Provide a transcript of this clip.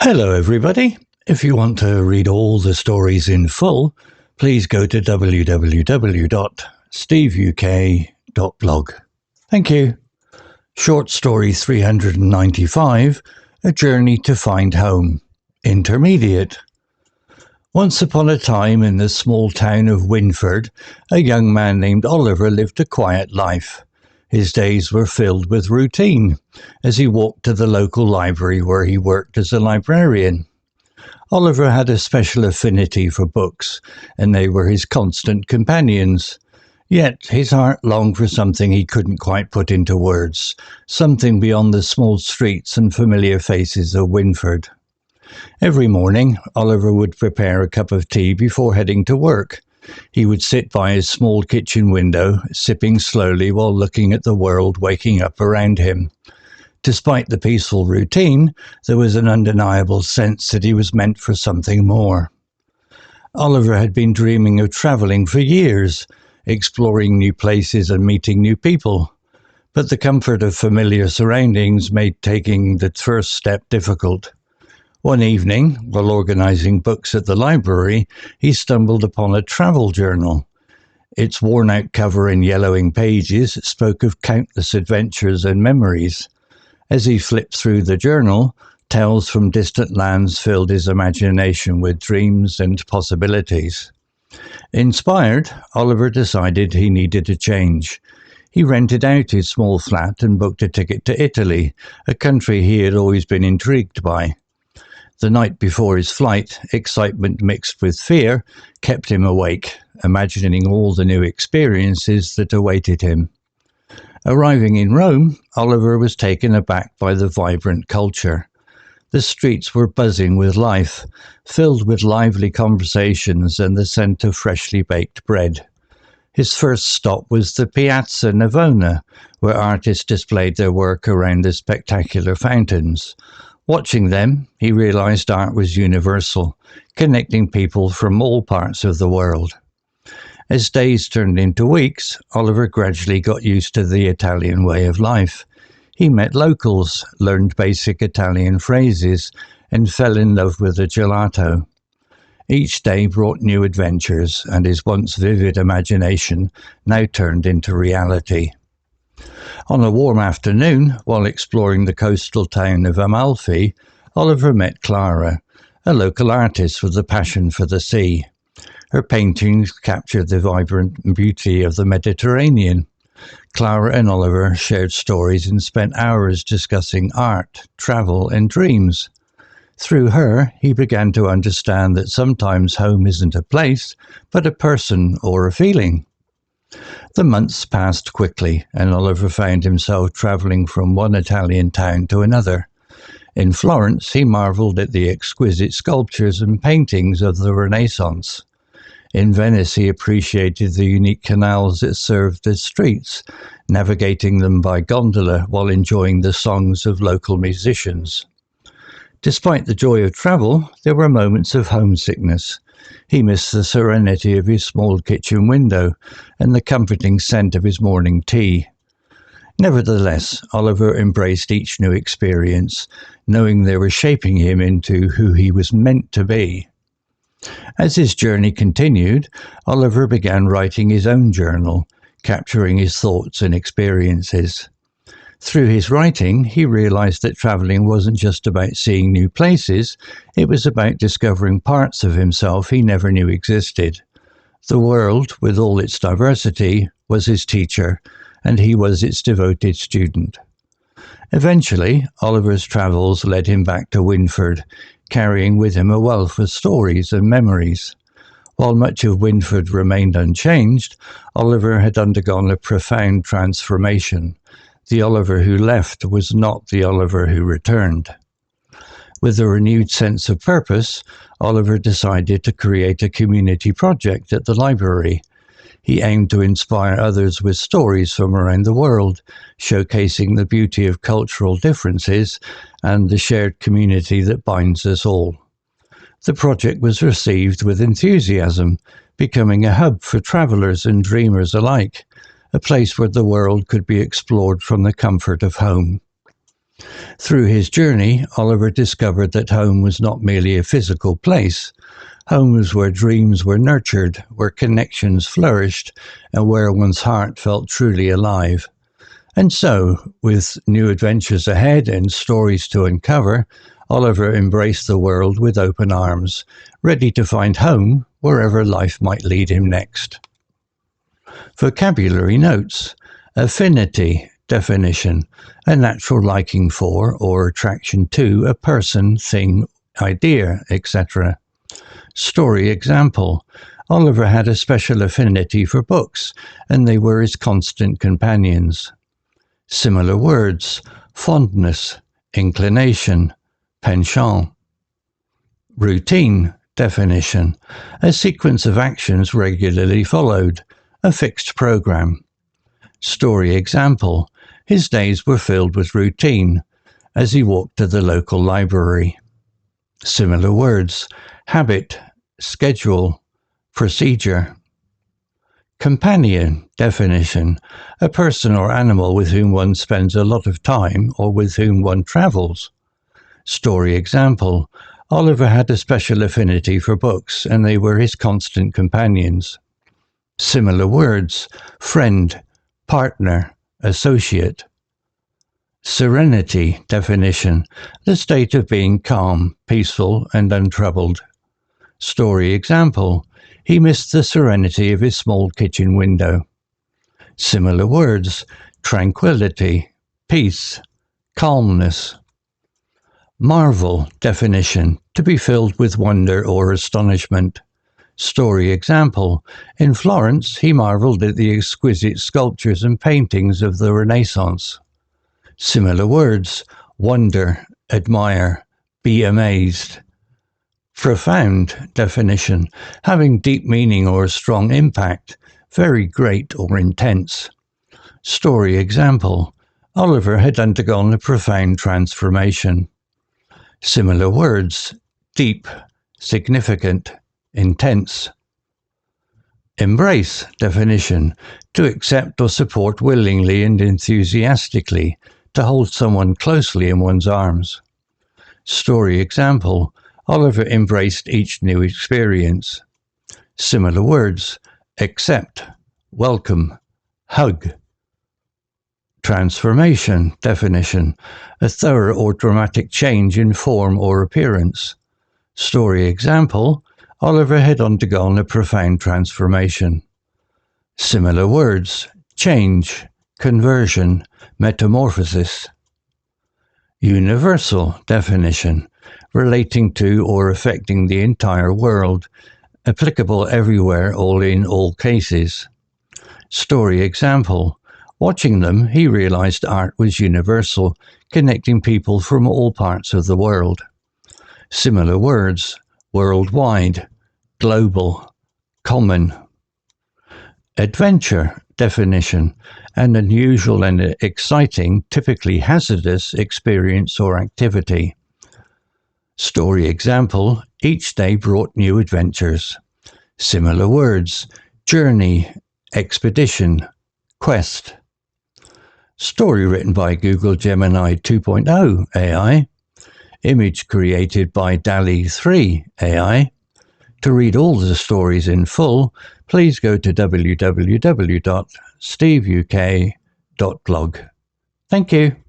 Hello, everybody. If you want to read all the stories in full, please go to www.steveuk.blog. Thank you. Short story 395, A Journey to Find Home. Intermediate. Once upon a time in the small town of Winford, a young man named Oliver lived a quiet life. His days were filled with routine, as he walked to the local library where he worked as a librarian. Oliver had a special affinity for books, and they were his constant companions. Yet his heart longed for something he couldn't quite put into words, something beyond the small streets and familiar faces of Winford. Every morning, Oliver would prepare a cup of tea before heading to work. He would sit by his small kitchen window, sipping slowly while looking at the world waking up around him. Despite the peaceful routine, there was an undeniable sense that he was meant for something more. Oliver had been dreaming of travelling for years, exploring new places and meeting new people. But the comfort of familiar surroundings made taking the first step difficult. One evening, while organising books at the library, he stumbled upon a travel journal. Its worn-out cover and yellowing pages spoke of countless adventures and memories. As he flipped through the journal, tales from distant lands filled his imagination with dreams and possibilities. Inspired, Oliver decided he needed a change. He rented out his small flat and booked a ticket to Italy, a country he had always been intrigued by. The night before his flight, excitement mixed with fear kept him awake, imagining all the new experiences that awaited him. Arriving in Rome, Oliver was taken aback by the vibrant culture. The streets were buzzing with life, filled with lively conversations and the scent of freshly baked bread. His first stop was the Piazza Navona, where artists displayed their work around the spectacular fountains. Watching them, he realized art was universal, connecting people from all parts of the world. As days turned into weeks, Oliver gradually got used to the Italian way of life. He met locals, learned basic Italian phrases, and fell in love with the gelato. Each day brought new adventures, and his once vivid imagination now turned into reality. On a warm afternoon, while exploring the coastal town of Amalfi, Oliver met Clara, a local artist with a passion for the sea. Her paintings captured the vibrant beauty of the Mediterranean. Clara and Oliver shared stories and spent hours discussing art, travel, and dreams. Through her, he began to understand that sometimes home isn't a place, but a person or a feeling. The months passed quickly, and Oliver found himself travelling from one Italian town to another. In Florence, he marvelled at the exquisite sculptures and paintings of the Renaissance. In Venice, he appreciated the unique canals that served as streets, navigating them by gondola while enjoying the songs of local musicians. Despite the joy of travel, there were moments of homesickness. He missed the serenity of his small kitchen window and the comforting scent of his morning tea. Nevertheless, Oliver embraced each new experience, knowing they were shaping him into who he was meant to be. As his journey continued, Oliver began writing his own journal, capturing his thoughts and experiences. Through his writing, he realized that traveling wasn't just about seeing new places, it was about discovering parts of himself he never knew existed. The world, with all its diversity, was his teacher, and he was its devoted student. Eventually, Oliver's travels led him back to Winford, carrying with him a wealth of stories and memories. While much of Winford remained unchanged, Oliver had undergone a profound transformation. The Oliver who left was not the Oliver who returned. With a renewed sense of purpose, Oliver decided to create a community project at the library. He aimed to inspire others with stories from around the world, showcasing the beauty of cultural differences and the shared community that binds us all. The project was received with enthusiasm, becoming a hub for travelers and dreamers alike, a place where the world could be explored from the comfort of home. Through his journey, Oliver discovered that home was not merely a physical place. Home was where dreams were nurtured, where connections flourished, and where one's heart felt truly alive. And so, with new adventures ahead and stories to uncover, Oliver embraced the world with open arms, ready to find home wherever life might lead him next. Vocabulary notes. Affinity, definition, a natural liking for or attraction to a person, thing, idea, etc. Story example. Oliver had a special affinity for books, and they were his constant companions. Similar words. Fondness, inclination, penchant. Routine, definition, a sequence of actions regularly followed, a fixed program. Story example, his days were filled with routine as he walked to the local library. Similar words, habit, schedule, procedure. Companion, definition, a person or animal with whom one spends a lot of time or with whom one travels. Story example, Oliver had a special affinity for books and they were his constant companions. Similar words, friend, partner, associate. Serenity, definition, the state of being calm, peaceful, and untroubled. Story example, he missed the serenity of his small kitchen window. Similar words, tranquility, peace, calmness. Marvel, definition, to be filled with wonder or astonishment. Story example, in Florence he marvelled at the exquisite sculptures and paintings of the Renaissance. Similar words, wonder, admire, be amazed. Profound, definition, having deep meaning or a strong impact, very great or intense. Story example, Oliver had undergone a profound transformation. Similar words, deep, significant, intense. Embrace, definition, to accept or support willingly and enthusiastically, to hold someone closely in one's arms. Story example, Oliver embraced each new experience. Similar words, accept, welcome, hug. Transformation, definition, a thorough or dramatic change in form or appearance. Story example, Oliver had undergone a profound transformation. Similar words, change, conversion, metamorphosis. Universal, definition, relating to or affecting the entire world, applicable everywhere or in all cases. Story example, watching them, he realized art was universal, connecting people from all parts of the world. Similar words, worldwide, global, common. Adventure, definition, an unusual and exciting, typically hazardous experience or activity. Story example, each day brought new adventures. Similar words, journey, expedition, quest. Story written by Google Gemini 2.0 AI. Image created by DALLE 3 AI. To read all the stories in full, please go to www.steveuk.blog. Thank you.